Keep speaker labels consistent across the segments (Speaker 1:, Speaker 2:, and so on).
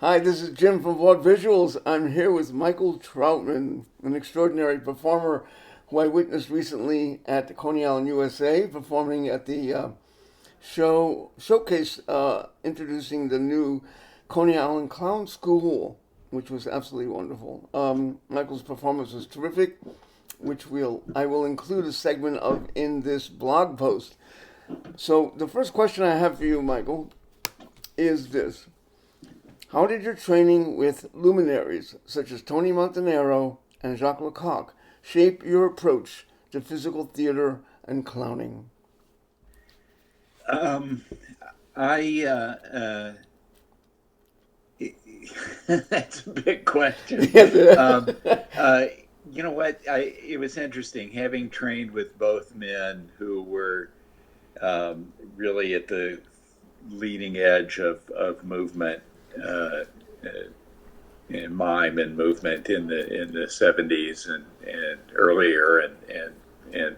Speaker 1: Hi, this is Jim from Vaudevisuals. I'm here with Michael Trautman, an extraordinary performer who I witnessed recently at the Coney Island, USA, performing at the showcase introducing the new Coney Island Clown School, which was absolutely wonderful. Michael's performance was terrific, which I will include a segment of in this blog post. So the first question I have for you, Michael, is this. How did your training with luminaries such as Tony Montanaro and Jacques Lecoq shape your approach to physical theater and clowning?
Speaker 2: Um, I that's a big question. Um, uh, you know what? It was interesting having trained with both men who were really at the leading edge of movement, uh, in mime and movement in the 70s and earlier and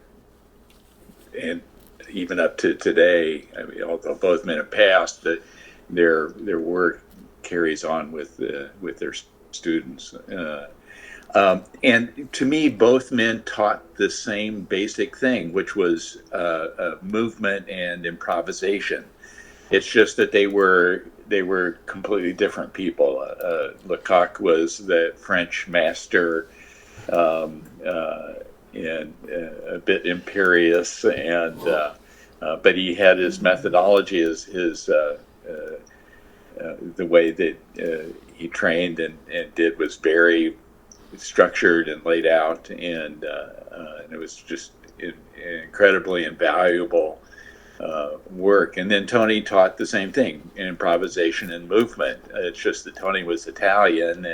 Speaker 2: and even up to today. I mean, although both men have passed, that their work carries on with their students. And to me, both men taught the same basic thing, which was movement and improvisation. It's just that they were completely different people. Lecoq was the French master, and a bit imperious, and but he had his methodology, his the way that he trained and did was very structured and laid out, and it was just incredibly invaluable work. And then Tony taught the same thing, improvisation and movement. It's just that Tony was Italian,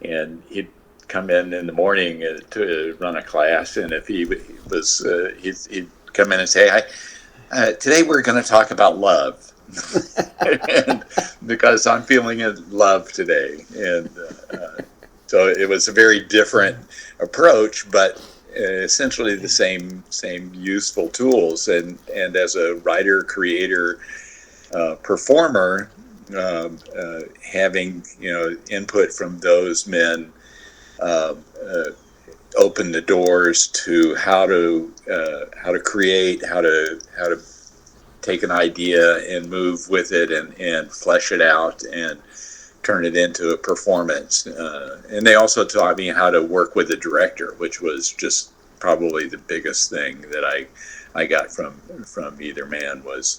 Speaker 2: and he'd come in the morning to run a class, and if he was, he'd come in and say, today we're going to talk about love. And because I'm feeling in love today. And so it was a very different approach, but essentially the same useful tools. And as a writer, creator, performer, having input from those men uh, uh, opened the doors to how to create, how to take an idea and move with it and flesh it out and turn it into a performance. And they also taught me how to work with a director, which was just probably the biggest thing that I got from either man was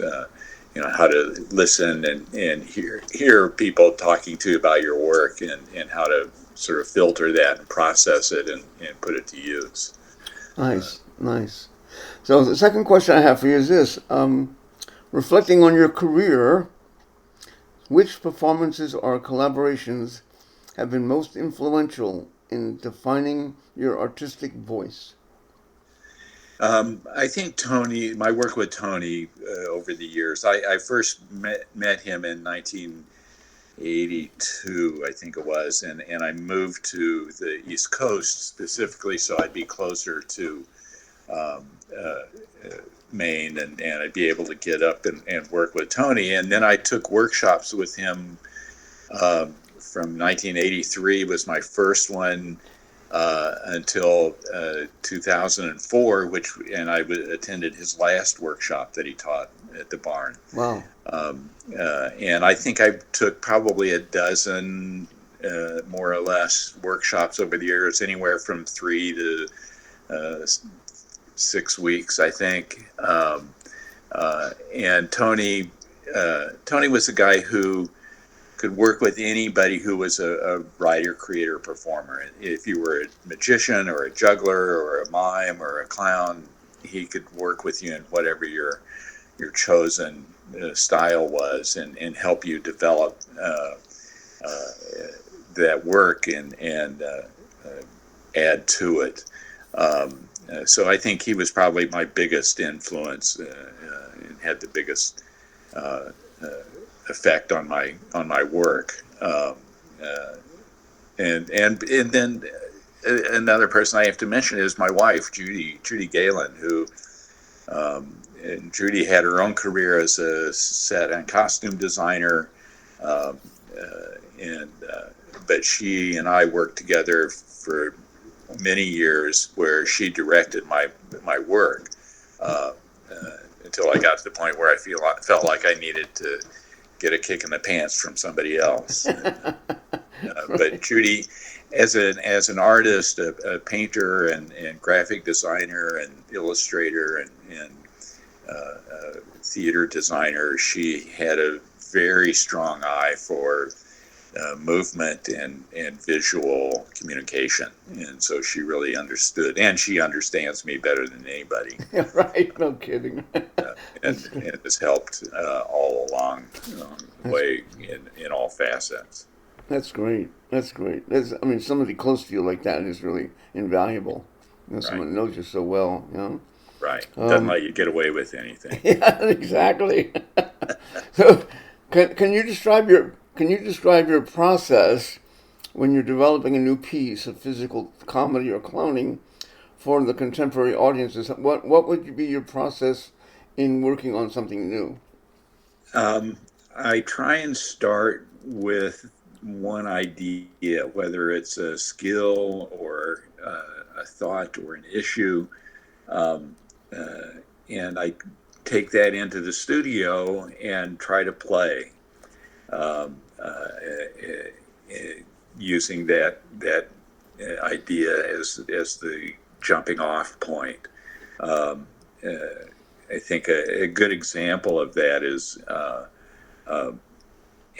Speaker 2: how to listen and hear people talking to you about your work and how to sort of filter that and process it and put it to use.
Speaker 1: Nice, nice. So the second question I have for you is this. Reflecting on your career, which performances or collaborations have been most influential in defining your artistic voice?
Speaker 2: I think Tony, my work with Tony over the years, I first met him in 1982, I think it was, and I moved to the East Coast specifically so I'd be closer to um, uh, Maine, and I'd be able to get up and work with Tony. And then I took workshops with him from 1983 was my first one until 2004, and I attended his last workshop that he taught at the barn.
Speaker 1: Wow.
Speaker 2: And I think I took probably a dozen, more or less, workshops over the years, anywhere from 3 to 6 weeks, I think. And Tony was a guy who could work with anybody who was a writer, creator, performer. If you were a magician or a juggler or a mime or a clown, he could work with you in whatever your chosen style was and help you develop uh, that work and add to it. So I think he was probably my biggest influence and had the biggest uh, uh, effect on my work. Uh, and then another person I have to mention is my wife, Judy Galen, who and Judy had her own career as a set and costume designer. Um, and but she and I worked together for many years, where she directed my work until I got to the point where I felt like I needed to get a kick in the pants from somebody else. But Judy, as an artist, a painter, and graphic designer, and illustrator, and theater designer, she had a very strong eye for movement and visual communication, and so she really understood, and she understands me better than anybody.
Speaker 1: Right, no kidding.
Speaker 2: And has helped all along the way in all facets.
Speaker 1: That's great. That's great. I mean, somebody close to you like that is really invaluable. You know, someone
Speaker 2: Right.
Speaker 1: knows you so well. You know.
Speaker 2: Right. Doesn't let you get away with anything.
Speaker 1: Yeah, exactly. So, can you describe your process when you're developing a new piece of physical comedy or clowning for the contemporary audiences? What would be your process in working on something new?
Speaker 2: I try and start with one idea, whether it's a skill or a thought or an issue, um, and I take that into the studio and try to play, um, using that idea as the jumping off point. Um, I think a good example of that is uh,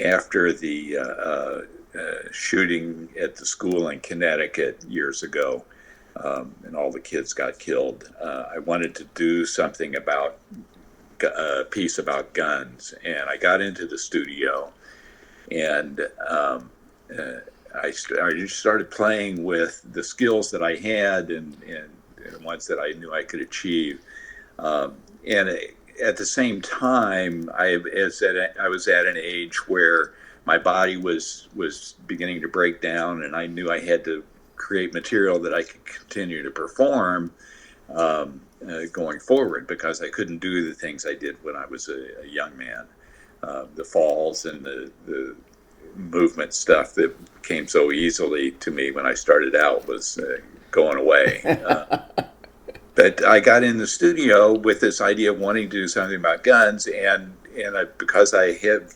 Speaker 2: after the shooting at the school in Connecticut years ago, and all the kids got killed. I wanted to do something about a piece about guns, and I got into the studio, and uh, I just started playing with the skills that I had, and ones that I knew I could achieve. And at the same time, I was at an age where my body was beginning to break down, and I knew I had to create material that I could continue to perform going forward, because I couldn't do the things I did when I was a young man. The falls and the movement stuff that came so easily to me when I started out was going away. But I got in the studio with this idea of wanting to do something about guns, and because I have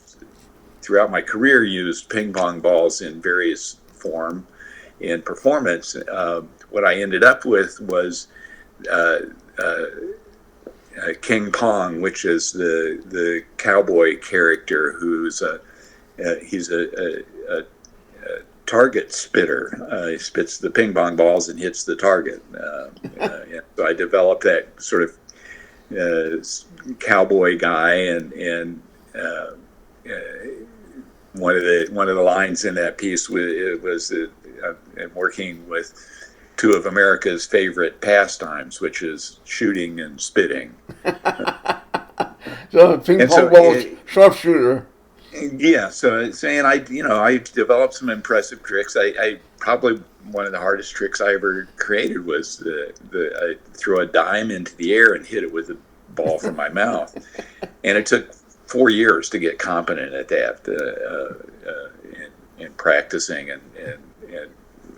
Speaker 2: throughout my career used ping pong balls in various form in performance, what I ended up with was uh, uh, King Pong, which is the cowboy character who's he's a target spitter. He spits the ping pong balls and hits the target. So I developed that sort of cowboy guy, and one of the lines in that piece was I'm working with two of America's favorite pastimes, which is shooting and spitting.
Speaker 1: So ping
Speaker 2: And
Speaker 1: pong
Speaker 2: so
Speaker 1: balls, sharpshooter.
Speaker 2: yeah, so saying I developed some impressive tricks. I probably one of the hardest tricks I ever created was I throw a dime into the air and hit it with a ball from my mouth, and it took 4 years to get competent at that, in practicing and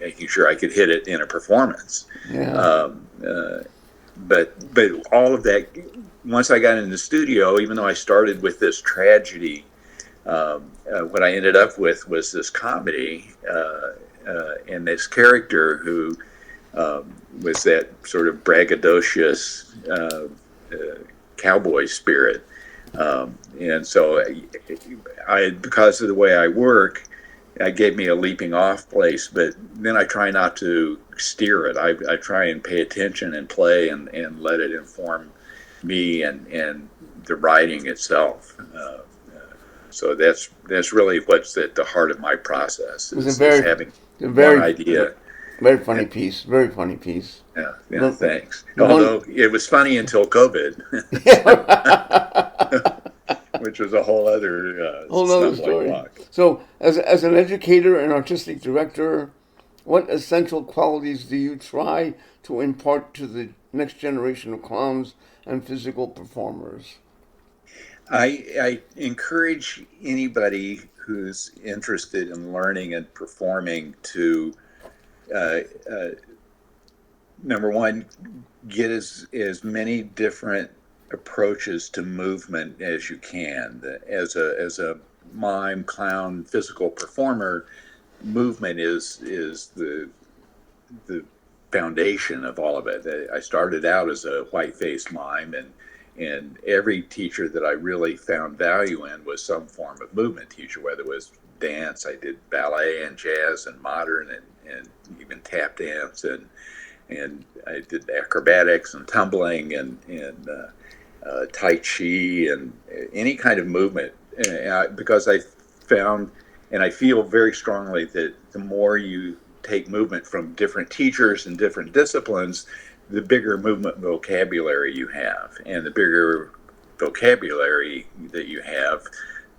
Speaker 2: making sure I could hit it in a performance.
Speaker 1: Yeah.
Speaker 2: But all of that, once I got in the studio, even though I started with this tragedy, what I ended up with was this comedy, and this character who was that sort of braggadocious cowboy spirit. And so because of the way I work, it gave me a leaping off place, but then I try not to steer it. I try and pay attention and play and let it inform me and the writing itself. So that's really what's at the heart of my process,
Speaker 1: It was
Speaker 2: is having one idea.
Speaker 1: very funny piece. Very funny piece.
Speaker 2: Yeah, thanks.
Speaker 1: The
Speaker 2: Although it was funny until COVID,
Speaker 1: one,
Speaker 2: which was a whole other
Speaker 1: whole other
Speaker 2: stumbling
Speaker 1: story.
Speaker 2: block.
Speaker 1: So, as an educator and artistic director, what essential qualities do you try to impart to the next generation of clowns and physical performers?
Speaker 2: I encourage anybody who's interested in learning and performing to, uh, uh, number one, get as many different approaches to movement as you can. As a mime, clown, physical performer, movement is the foundation of all of it. I started out as a white-faced mime, and every teacher that I really found value in was some form of movement teacher, whether it was dance. I did ballet and jazz and modern and even tap dance, and I did acrobatics and tumbling and tai chi and any kind of movement, because I found and I feel very strongly that the more you take movement from different teachers and different disciplines, the bigger movement vocabulary you have, and the bigger vocabulary that you have,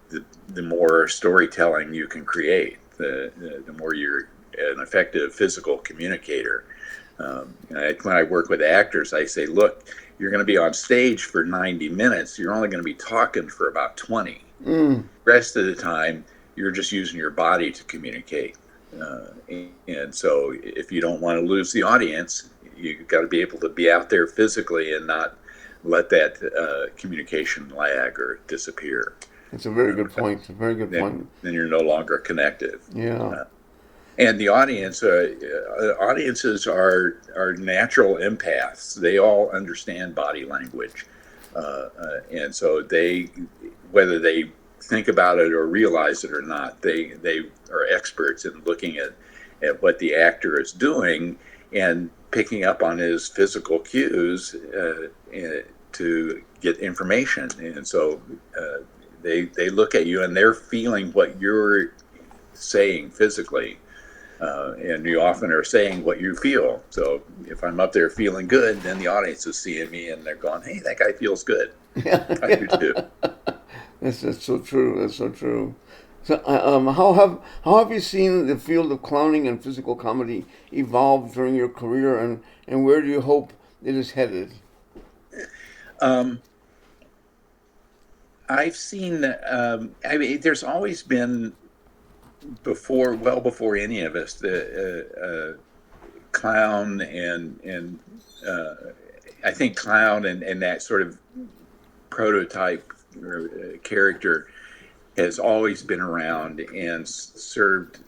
Speaker 2: the more storytelling you can create, the more you're an effective physical communicator. When I work with actors, I say, look, you're going to be on stage for 90 minutes. You're only going to be talking for about 20.
Speaker 1: Mm.
Speaker 2: Rest of the time, you're just using your body to communicate. And so if you don't want to lose the audience, you've got to be able to be out there physically and not let that communication lag or disappear.
Speaker 1: It's a very good point. A very good point.
Speaker 2: Then you're no longer connected.
Speaker 1: Yeah.
Speaker 2: And the audiences are natural empaths. They all understand body language, and so whether they think about it or realize it or not, they are experts in looking at what the actor is doing and picking up on his physical cues to get information. And so they look at you and they're feeling what you're saying physically. And you often are saying what you feel. So if I'm up there feeling good, then the audience is seeing me and they're going, "Hey, that guy feels good."
Speaker 1: Yeah.
Speaker 2: I do too.
Speaker 1: That's so true. That's so true. So, how have you seen the field of clowning and physical comedy evolve during your career, and where do you hope it is headed?
Speaker 2: Um, I've seen. I mean, there's always been well before any of us, the clown and I think clown and that sort of prototype or character has always been around and served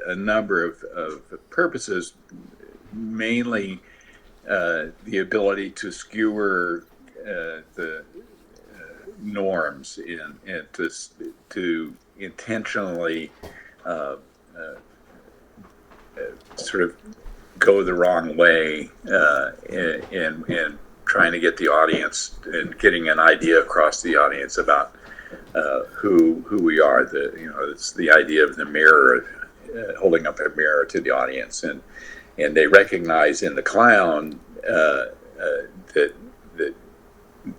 Speaker 2: a number of purposes, mainly the ability to skewer the norms and to intentionally uh, uh, sort of go the wrong way and trying to get the audience and getting an idea across the audience about who we are. It's the idea of the mirror, holding up a mirror to the audience, and they recognize in the clown that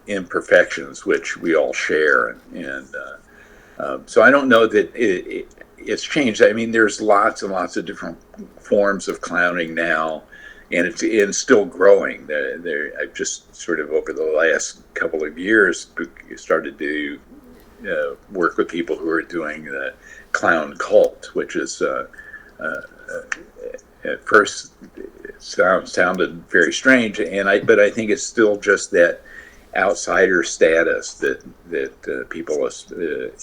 Speaker 2: imperfections which we all share, and so I don't know that it's changed. I mean, there's lots and lots of different forms of clowning now, and it's still growing. I've just sort of over the last couple of years started to work with people who are doing the clown cult, which is at first it sounded very strange, but I think it's still just that outsider status that people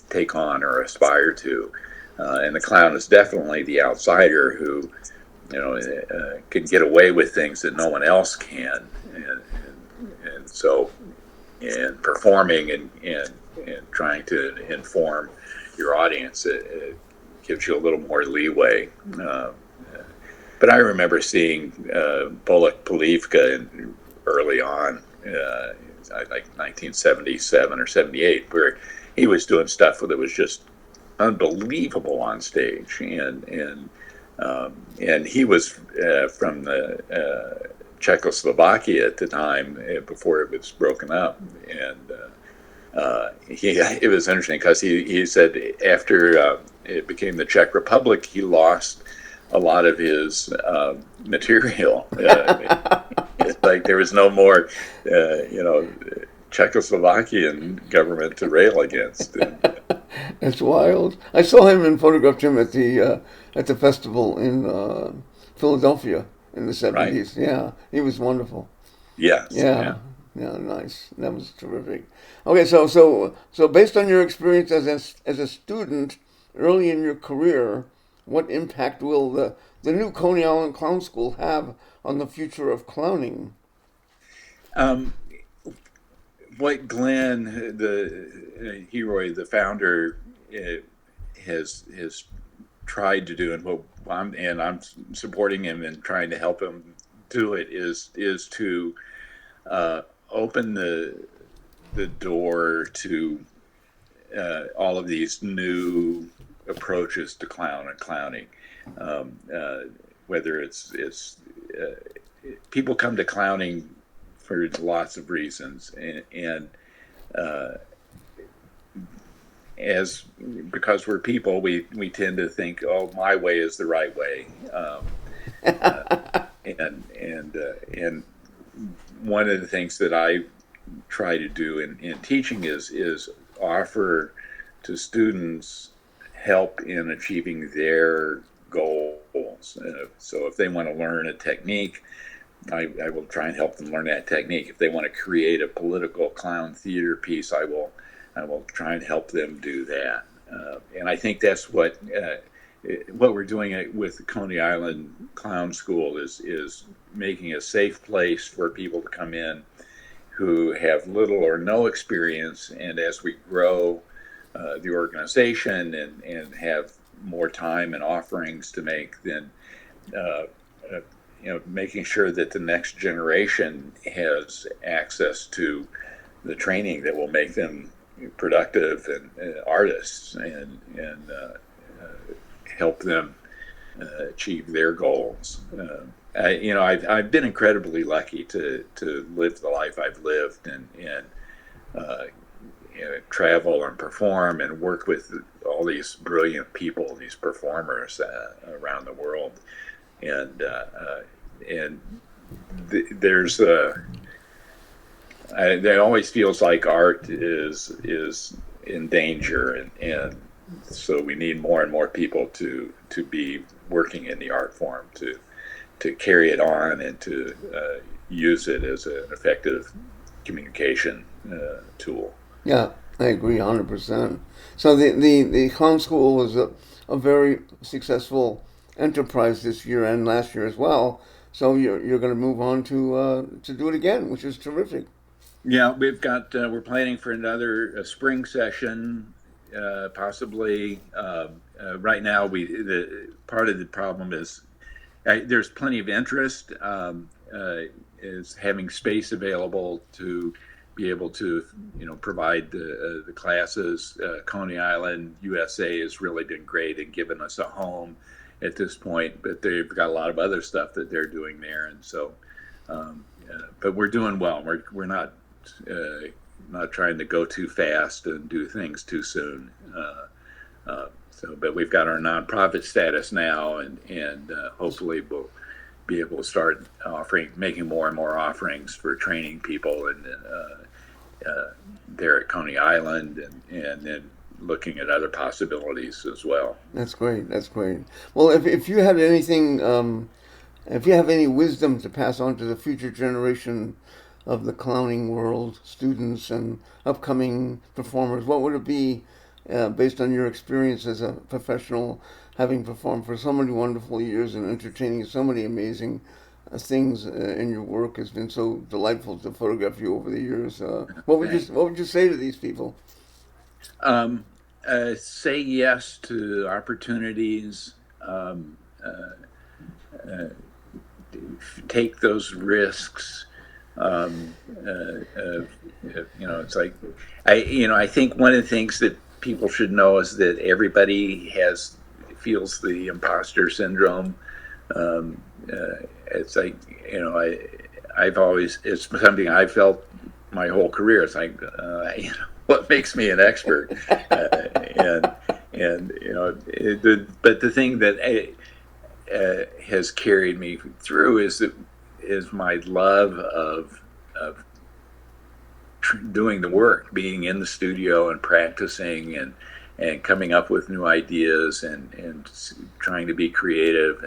Speaker 2: take on or aspire to, and the clown is definitely the outsider who can get away with things that no one else can, and so in performing and trying to inform your audience, it gives you a little more leeway. But I remember seeing Bullock Polivka early on. Like 1977 or 78, where he was doing stuff that was just unbelievable on stage, and he was from the Czechoslovakia at the time before it was broken up, and it was interesting because he said after it became the Czech Republic, he lost a lot of his material. It's like there was no more, Czechoslovakian government to rail against. And,
Speaker 1: It's wild. I saw him and photographed him at the festival in Philadelphia in the
Speaker 2: right?
Speaker 1: '70s. Yeah, he was wonderful.
Speaker 2: Yes.
Speaker 1: Yeah,
Speaker 2: Yeah.
Speaker 1: yeah, nice. That was terrific. Okay, so based on your experience as a student early in your career, what impact will the new Coney Island Clown School have on the future of clowning?
Speaker 2: Um, what Glenn, the Heroy, the founder, uh, has tried to do, and I'm supporting him and trying to help him do it, is to open the door to all of these new approaches to clowning. Um, uh, Whether uh, people come to clowning for lots of reasons, and uh, as because we're people, we tend to think, oh, my way is the right way, uh, and one of the things that I try to do in teaching is offer to students help in achieving their goals. So if they want to learn a technique, I will try and help them learn that technique. If they want to create a political clown theater piece, I will try and help them do that. And I think that's what we're doing with the Coney Island Clown School is making a safe place for people to come in who have little or no experience, and as we grow the organization and have more time and offerings to make, then uh, uh, making sure that the next generation has access to the training that will make them productive and artists and help them achieve their goals. I've been incredibly lucky to live the life I've lived and uh, travel and perform and work with all these brilliant people, these performers around the world, and there's it always feels like art is in danger, and so we need more and more people to be working in the art form to carry it on and to use it as an effective communication tool.
Speaker 1: Yeah, I agree 100%. So the clown school was a very successful enterprise this year and last year as well. So you're going to move on to do it again, which is terrific.
Speaker 2: Yeah, we're planning for another spring session, possibly. Right now, we the part of the problem is there's plenty of interest. Is having space available to be able to provide the classes. Coney Island USA has really been great in giving us a home at this point, but they've got a lot of other stuff that they're doing there, and so. But we're doing well. We're uh, not trying to go too fast and do things too soon. But we've got our nonprofit status now, and hopefully we'll be able to start making more and more offerings for training people, and there at Coney Island, and then looking at other possibilities as well.
Speaker 1: That's great. That's great. Well, if you had anything, if you have any wisdom to pass on to the future generation of the clowning world, students and upcoming performers, what would it be based on your experience as a professional, having performed for so many wonderful years and entertaining so many amazing things in your work? Has been so delightful to photograph you over the years. What would you say to these people?
Speaker 2: Um, Say yes to opportunities. Take those risks. It's like I think one of the things that people should know is that everybody feels the imposter syndrome. Um, it's like I've always it's something I felt my whole career. It's like what makes me an expert, and but the thing that has carried me through is my love of doing the work, being in the studio and practicing and coming up with new ideas and trying to be creative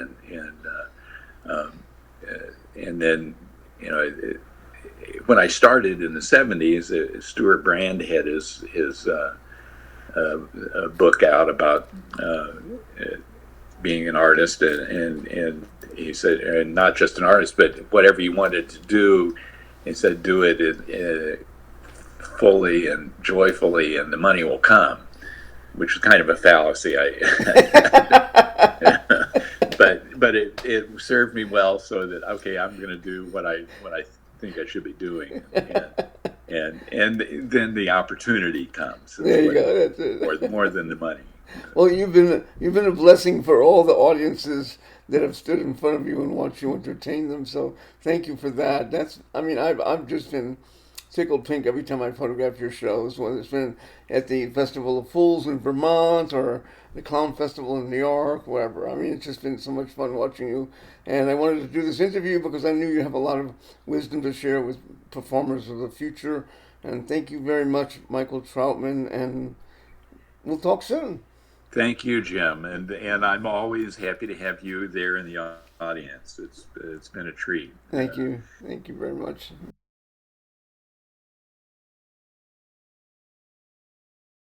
Speaker 2: and then when I started in the 70s, Stuart Brand had his book out about being an artist, and he said, and not just an artist, but whatever you wanted to do, he said, do it fully and joyfully, and the money will come, which is kind of a fallacy. But it served me well, so that okay, I'm going to do what I think I should be doing, and then the opportunity comes.
Speaker 1: There you go. That's it.
Speaker 2: More than the money.
Speaker 1: Well, you've been a blessing for all the audiences that have stood in front of you and watched you entertain them. So thank you for that. I've just been tickled pink every time I photograph your shows, whether it's been at the Festival of Fools in Vermont or the Clown Festival in New York, wherever. I mean, it's just been so much fun watching you. And I wanted to do this interview because I knew you have a lot of wisdom to share with performers of the future. And thank you very much, Michael Trautman, and we'll talk soon.
Speaker 2: Thank you, Jim, and I'm always happy to have you there in the audience. It's been a treat.
Speaker 1: Thank you very much.